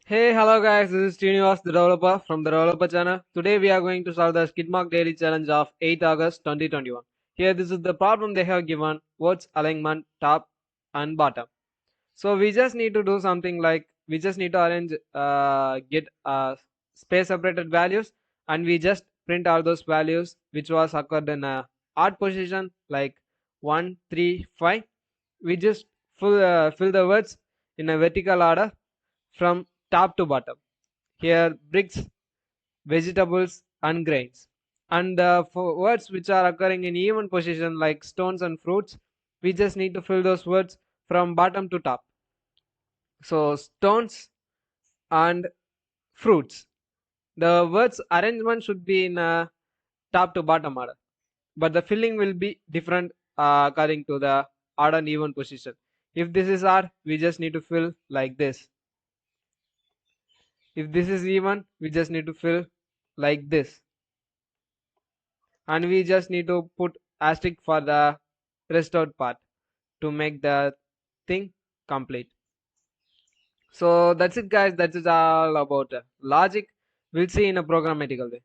Hey, hello guys, this is SRINIVAStheDEVELOPER developer from the developer channel. Today we are going to solve the SKIDMARK daily challenge of 8th August 2021. Here this is the problem they have given, words alignment top and bottom. So we just need to do something like we just need to arrange get space separated values, and we just print all those values which was occurred in a odd position like 1, 3, 5. We just fill the words in a vertical order from top to bottom. Here bricks, vegetables and grains. And for words which are occurring in even position like stones and fruits, we just need to fill those words from bottom to top. So stones and fruits. The words arrangement should be in a top to bottom order, but the filling will be different according to the odd and even position. If this is odd, we just need to fill like this. If this is even, we just need to fill like this. And we just need to put asterisk for the rest out part to make the thing complete. So that's it guys, that is all about logic. We'll see in a programmatical way.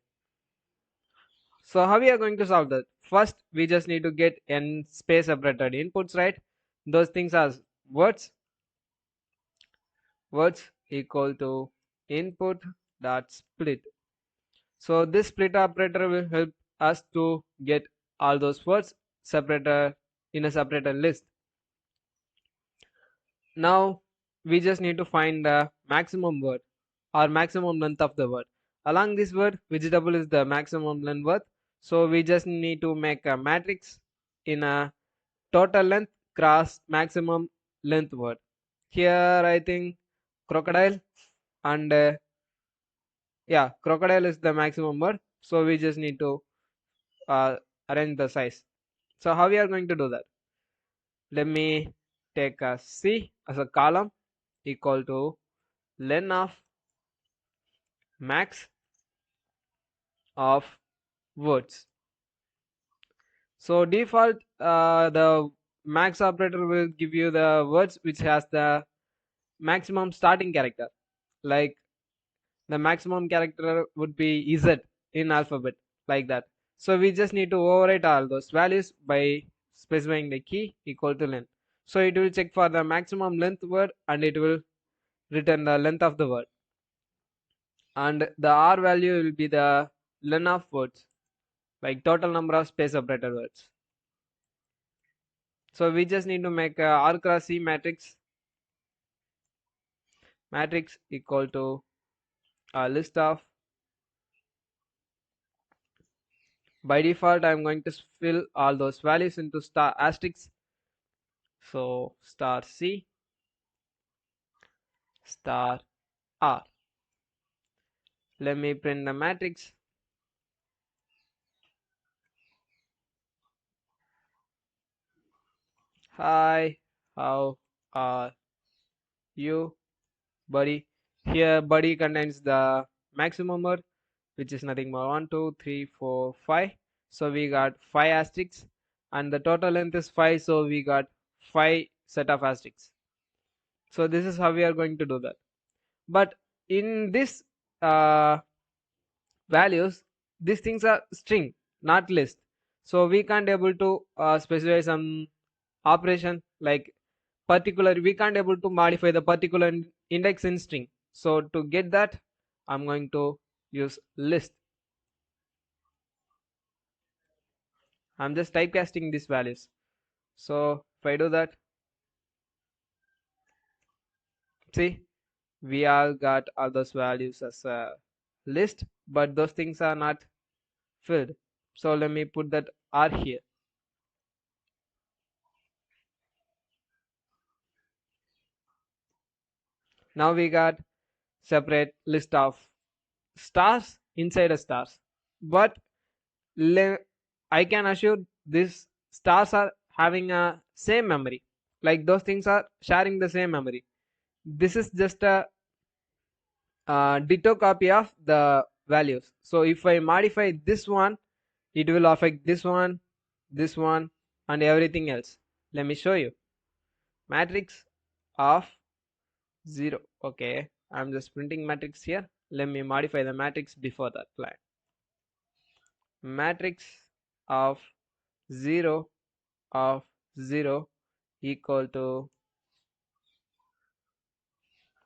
So how we are going to solve that? First we just need to get n space separated inputs, right? Those things are words equal to input dot split. So this split operator will help us to get all those words separated in a separated list. Now we just need to find the maximum word or maximum length of the word. Along this word, vegetable is the maximum length word. So we just need to make a matrix in a total length cross maximum length word. Here I think crocodile and yeah, crocodile is the maximum word. So we just need to arrange the size. So how we are going to do that? Let me take a C as a column equal to len of max of words. So default the max operator will give you the words which has the maximum starting character, like the maximum character would be Z in alphabet, like that. So we just need to overwrite all those values by specifying the key equal to len. So it will check for the maximum length word and it will return the length of the word, and the R value will be the len of words, like total number of space separated words. So we just need to make a R cross C matrix equal to a list of, by default I'm going to fill all those values into star asterisks. So star C star R. Let me print the matrix. Hi, how are you, buddy? Here buddy contains the maximum word, which is nothing but 1 2 3 4 5. So we got 5 asterisks and the total length is 5, so we got 5 set of asterisks. So this is how we are going to do that. But in this values, these things are string, not list. So we can't able to specify some operation like particular. We can't able to modify the particular index in string. So to get that, I'm going to use list. I'm just typecasting these values. So if I do that, see, we all got all those values as a list, but those things are not filled. So let me put that R here. Now we got separate list of stars inside a stars, but I can assure these stars are having a same memory, like those things are sharing the same memory. This is just a ditto copy of the values. So if I modify this one, it will affect this one and everything else. Let me show you. Matrix of 0. Okay, I'm just printing matrix here. Let me modify the matrix before that line. Matrix of 0 of 0 equal to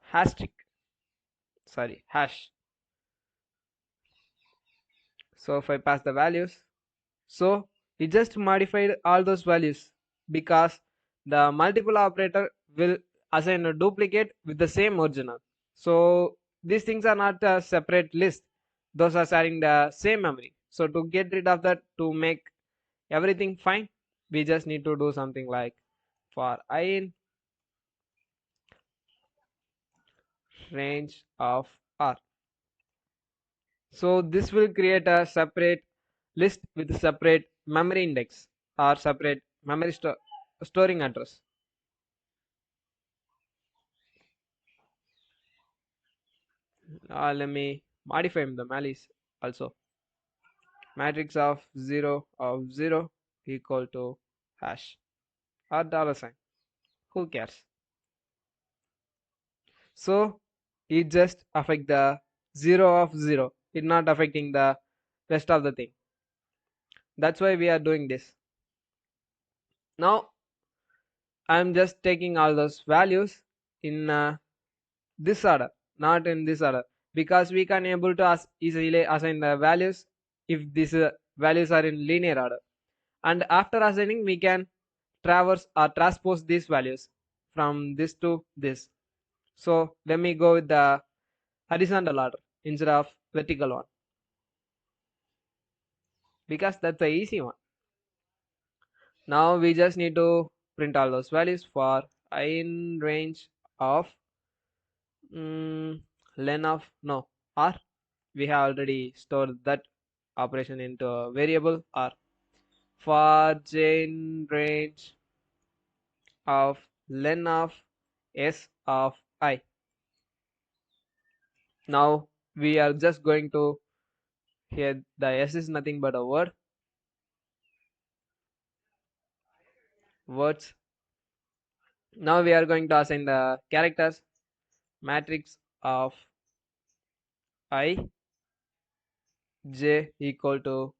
hash. So if I pass the values, so it just modified all those values because the multiple operator will assign a duplicate with the same original. So these things are not a separate list. Those are sharing the same memory. So to get rid of that, to make everything fine, we just need to do something like for I in range of R. So this will create a separate list with separate memory index or separate memory storing address. Let me modify the malice also. Matrix of 0 of 0 equal to hash or dollar sign. Who cares? So it just affect the 0 of 0. It not affecting the rest of the thing. That's why we are doing this. Now I'm just taking all those values in this order, not in this order, because we can able to easily assign the values if these values are in linear order. And after assigning, we can traverse or transpose these values from this to this. So let me go with the horizontal order instead of vertical one, because that's the easy one. Now we just need to print all those values for I in range of len of no r. We have already stored that operation into a variable r. For j in range of len of s of I. Now we are just going to, here the s is nothing but a words. Now we are going to assign the characters. Matrix of I j equal to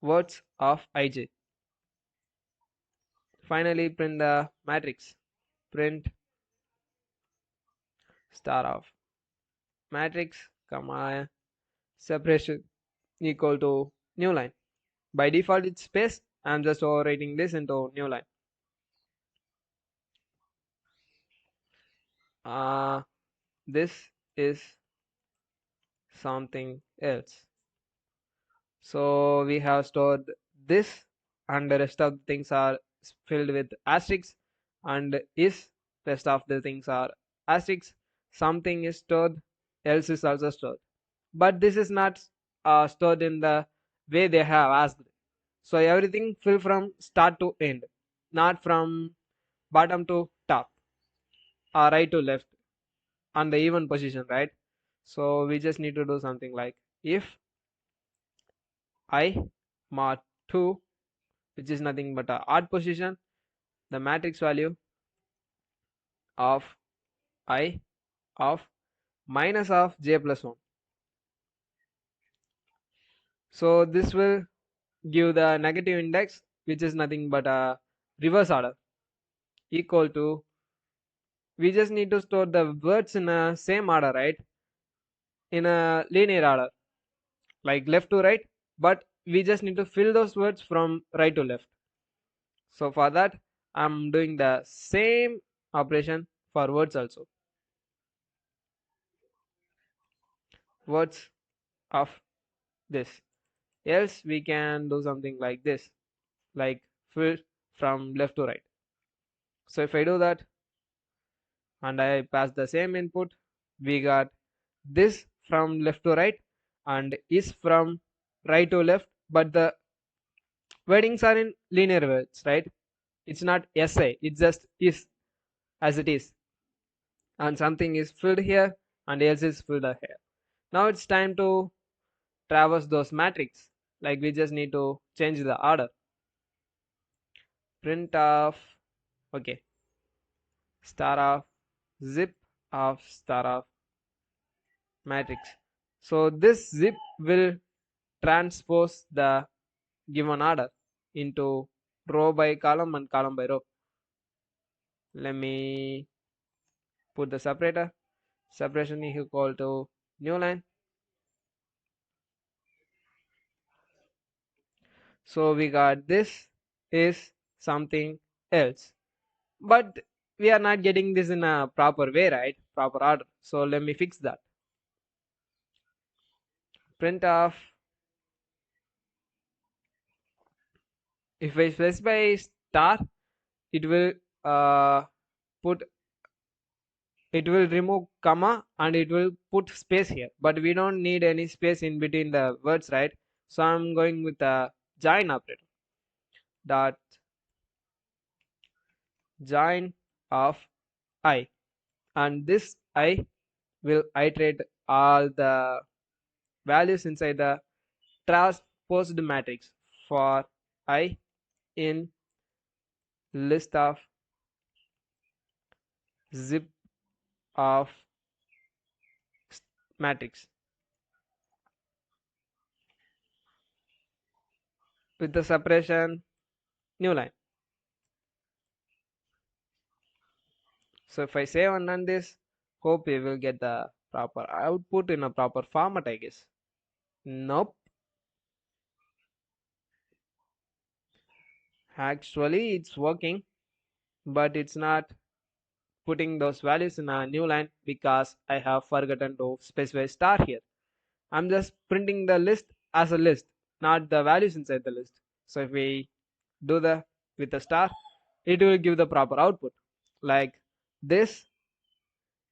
words of ij. Finally print the matrix. Print star of matrix comma separation equal to new line. By default it's space. I'm just overwriting this into new line. This is something else. So we have stored this, and the rest of the things are filled with asterisks, and is rest of the things are asterisks. Something is stored, else is also stored, but this is not stored in the way they have asked. So everything fill from start to end, not from bottom to top or right to left on the even position, right? So we just need to do something like if I mod 2, which is nothing but a odd position, the matrix value of I of minus of j plus 1. So this will give the negative index, which is nothing but a reverse order, equal to, we just need to store the words in a same order, right? In a linear order, like left to right, but we just need to fill those words from right to left. So for that, I'm doing the same operation for words also. Words of this. Else we can do something like this, like fill from left to right. So if I do that and I pass the same input, we got this from left to right and is from right to left, but the wordings are in linear words, right? It's not SA, it just is as it is, and something is filled here and else is filled here. Now it's time to traverse those matrix, like we just need to change the order. Print of, okay, star of zip of star of matrix. So this zip will transpose the given order into row by column and column by row. Let me put the separator. Separation is equal to new line. So we got this is something else. But we are not getting this in a proper way, right? Proper order. So let me fix that. Print of, if I specify star, it will put, it will remove comma and it will put space here, but we don't need any space in between the words, right? So I'm going with a join operator. Dot join of I, and this I will iterate all the values inside the transposed matrix for I in list of zip of matrix with the separation new line. So if I save and run this, hope we will get the proper output in a proper format, I guess. Nope. Actually, it's working, but it's not putting those values in a new line because I have forgotten to specify star here. I'm just printing the list as a list, not the values inside the list. So if we do the with a star, it will give the proper output. Like this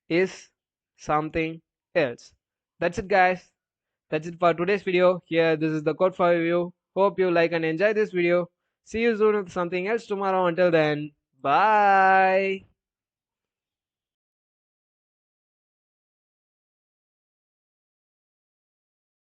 is something else. That's it, guys. That's it for today's video. Here, this is the code for review. Hope you like and enjoy this video. See you soon with something else tomorrow. Until then, bye.